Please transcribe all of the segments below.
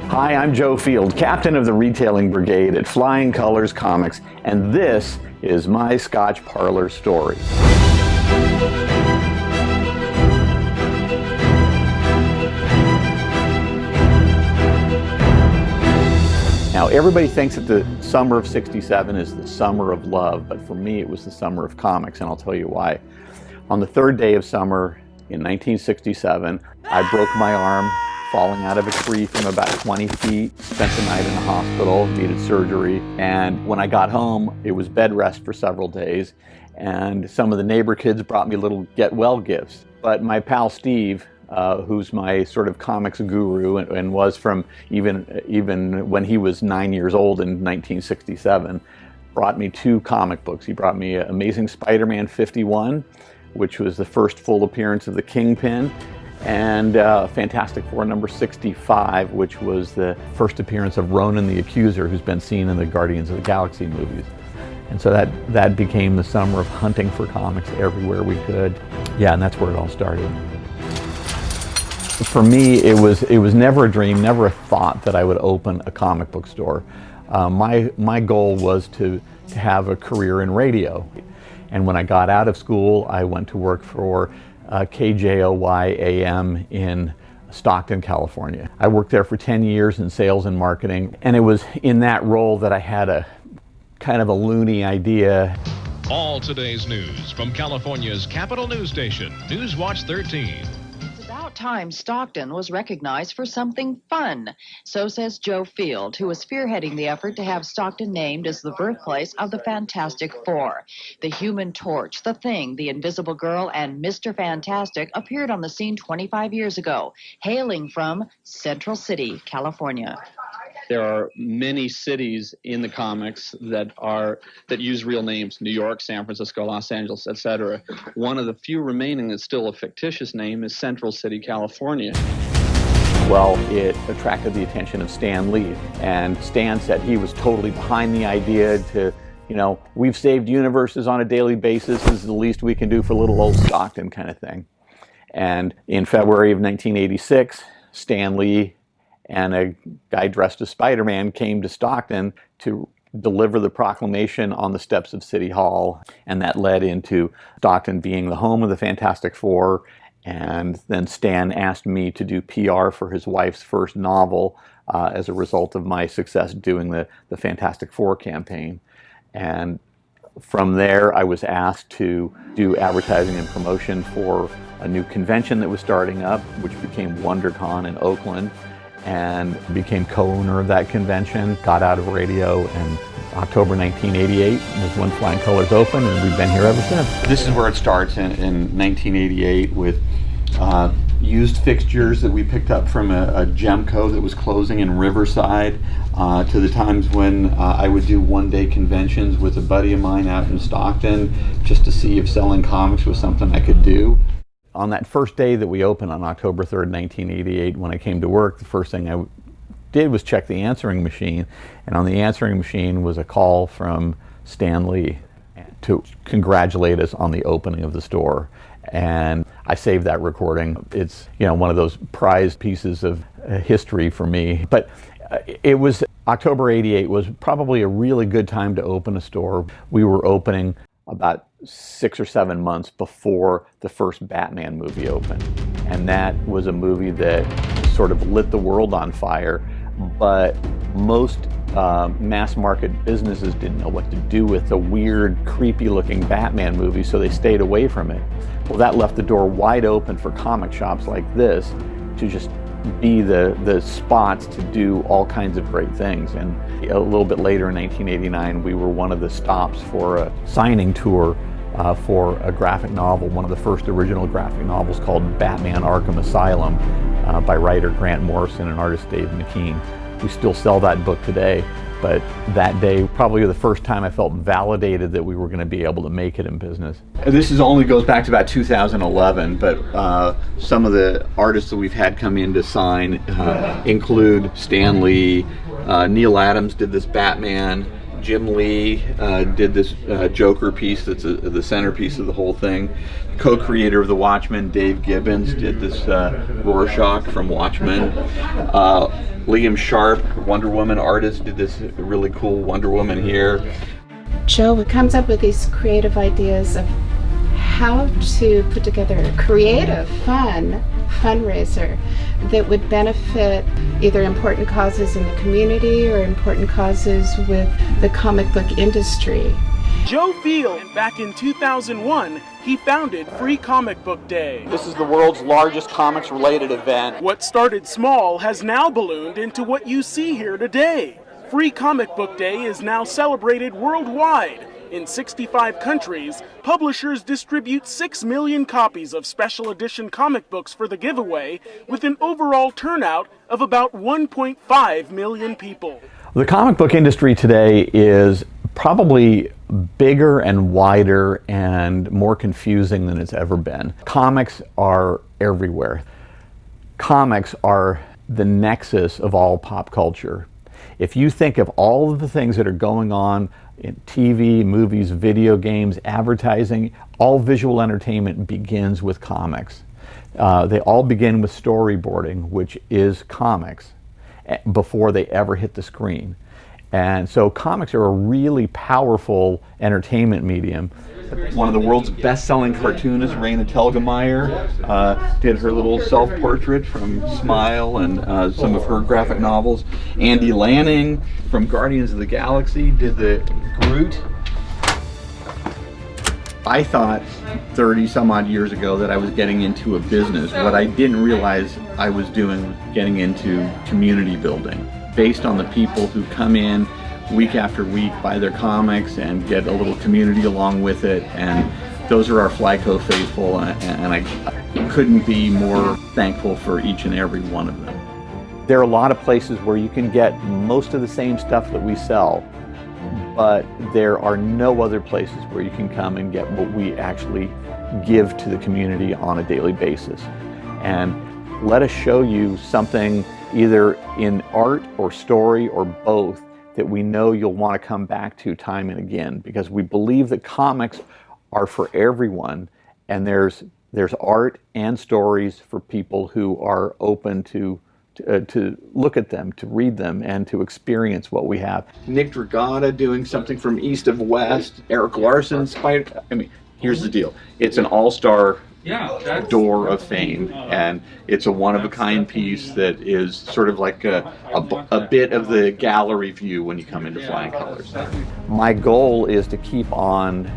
Hi, I'm Joe Field, captain of the retailing brigade at Flying Colors Comics, and this is my Scotch Parlor story. Now, everybody thinks that the summer of '67 is the summer of love, but for me it was the summer of comics, and I'll tell you why. On the third day of summer in 1967, I broke my arm falling out of a tree from about 20 feet, spent the night in the hospital, needed surgery, and when I got home, it was bed rest for several days, and some of the neighbor kids brought me little get well gifts. But my pal Steve, who's my sort of comics guru and was from even when he was 9 years old in 1967, brought me two comic books. He brought me Amazing Spider-Man 51, which was the first full appearance of the Kingpin, and Fantastic Four number 65, which was the first appearance of Ronan the Accuser, who's been seen in the Guardians of the Galaxy movies. And so that became the summer of hunting for comics everywhere we could. Yeah, and that's where it all started. For me, it was never a dream, never a thought that I would open a comic book store. My goal was to have a career in radio. And when I got out of school, I went to work for KJOY AM in Stockton, California. I worked there for 10 years in sales and marketing, and it was in that role that I had a kind of a loony idea. All today's news from California's capital news station, Newswatch 13. Time Stockton was recognized for something fun. So says Joe Field, who is spearheading the effort to have Stockton named as the birthplace of the Fantastic Four. The Human Torch, The Thing, The Invisible Girl, and Mr. Fantastic appeared on the scene 25 years ago, hailing from Central City, California. There are many cities in the comics that use real names: New York, San Francisco, Los Angeles, etc. One of the few remaining that's still a fictitious name is Central City, California. Well, it attracted the attention of Stan Lee, and Stan said he was totally behind the idea to, we've saved universes on a daily basis, this is the least we can do for little old Stockton kind of thing. And in February of 1986, Stan Lee and a guy dressed as Spider-Man came to Stockton to deliver the proclamation on the steps of City Hall, and that led into Stockton being the home of the Fantastic Four. And then Stan asked me to do PR for his wife's first novel as a result of my success doing the Fantastic Four campaign. And from there, I was asked to do advertising and promotion for a new convention that was starting up, which became WonderCon in Oakland, and became co-owner of that convention, got out of radio, and October 1988 was when Flying Colors opened, and we've been here ever since. This is where it starts in 1988 with used fixtures that we picked up from a Gemco that was closing in Riverside, to the times when I would do one-day conventions with a buddy of mine out in Stockton just to see if selling comics was something I could do. On that first day that we opened on October 3rd, 1988, when I came to work, the first thing I did was check the answering machine, and on the answering machine was a call from Stan Lee to congratulate us on the opening of the store. And I saved that recording. It's, one of those prized pieces of history for me. But it was October '88 was probably a really good time to open a store. We were opening about 6 or 7 months before the first Batman movie opened. And that was a movie that sort of lit the world on fire, but most mass market businesses didn't know what to do with the weird, creepy looking Batman movie, so they stayed away from it. Well, that left the door wide open for comic shops like this to just be the spots to do all kinds of great things. And a little bit later in 1989, we were one of the stops for a signing tour for a graphic novel, one of the first original graphic novels called Batman Arkham Asylum by writer Grant Morrison and artist Dave McKean. We still sell that book today, but that day probably the first time I felt validated that we were going to be able to make it in business. This only goes back to about 2011, but some of the artists that we've had come in to sign include Stan Lee, Neil Adams did this Batman, Jim Lee did this Joker piece that's the centerpiece of the whole thing. Co-creator of The Watchmen, Dave Gibbons, did this Rorschach from Watchmen. Liam Sharp, Wonder Woman artist, did this really cool Wonder Woman here. Joe comes up with these creative ideas of how to put together a creative, fun fundraiser that would benefit either important causes in the community or important causes with the comic book industry. Joe Field, back in 2001, he founded Free Comic Book Day. This is the world's largest comics-related event. What started small has now ballooned into what you see here today. Free Comic Book Day is now celebrated worldwide. In 65 countries, publishers distribute 6 million copies of special edition comic books for the giveaway, with an overall turnout of about 1.5 million people. The comic book industry today is probably bigger and wider and more confusing than it's ever been. Comics are everywhere. Comics are the nexus of all pop culture. If you think of all of the things that are going on in TV, movies, video games, advertising, all visual entertainment begins with comics. They all begin with storyboarding, which is comics, before they ever hit the screen. And so comics are a really powerful entertainment medium. One of the world's best-selling cartoonists, Raina Telgemeier, did her little self-portrait from Smile and some of her graphic novels. Andy Lanning from Guardians of the Galaxy did the Groot. I thought 30 some odd years ago that I was getting into a business. What I didn't realize I was doing was getting into community building, based on the people who come in week after week, buy their comics and get a little community along with it. And those are our FlyCo faithful, and I couldn't be more thankful for each and every one of them. There are a lot of places where you can get most of the same stuff that we sell, but there are no other places where you can come and get what we actually give to the community on a daily basis. And let us show you something either in art or story or both that we know you'll want to come back to time and again, because we believe that comics are for everyone, and there's art and stories for people who are open to look at them, to read them, and to experience what we have. Nick Dragata doing something from East of West, Eric Larson, Spider. I mean, here's the deal. It's an all-star door of fame, and it's a one-of-a-kind piece that is sort of like a bit of the gallery view when you come into Flying Colors. My goal is to keep on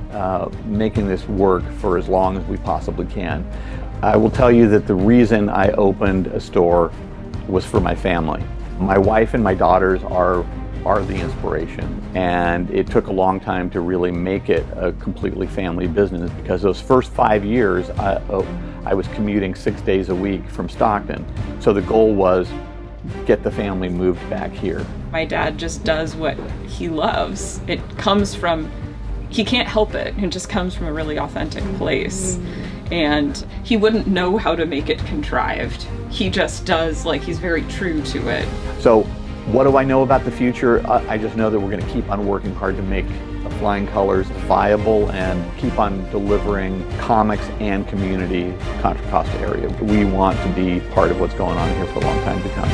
making this work for as long as we possibly can. I will tell you that the reason I opened a store was for my family. My wife and my daughters are the inspiration, and it took a long time to really make it a completely family business, because those first 5 years I was commuting 6 days a week from Stockton. So the goal was get the family moved back here. My dad just does what he loves. It comes from, he can't help it. It just comes from a really authentic place. And he wouldn't know how to make it contrived. He just does, like, he's very true to it. So what do I know about the future? I just know that we're going to keep on working hard to make Flying Colors viable and keep on delivering comics and community Contra Costa area. We want to be part of what's going on here for a long time to come.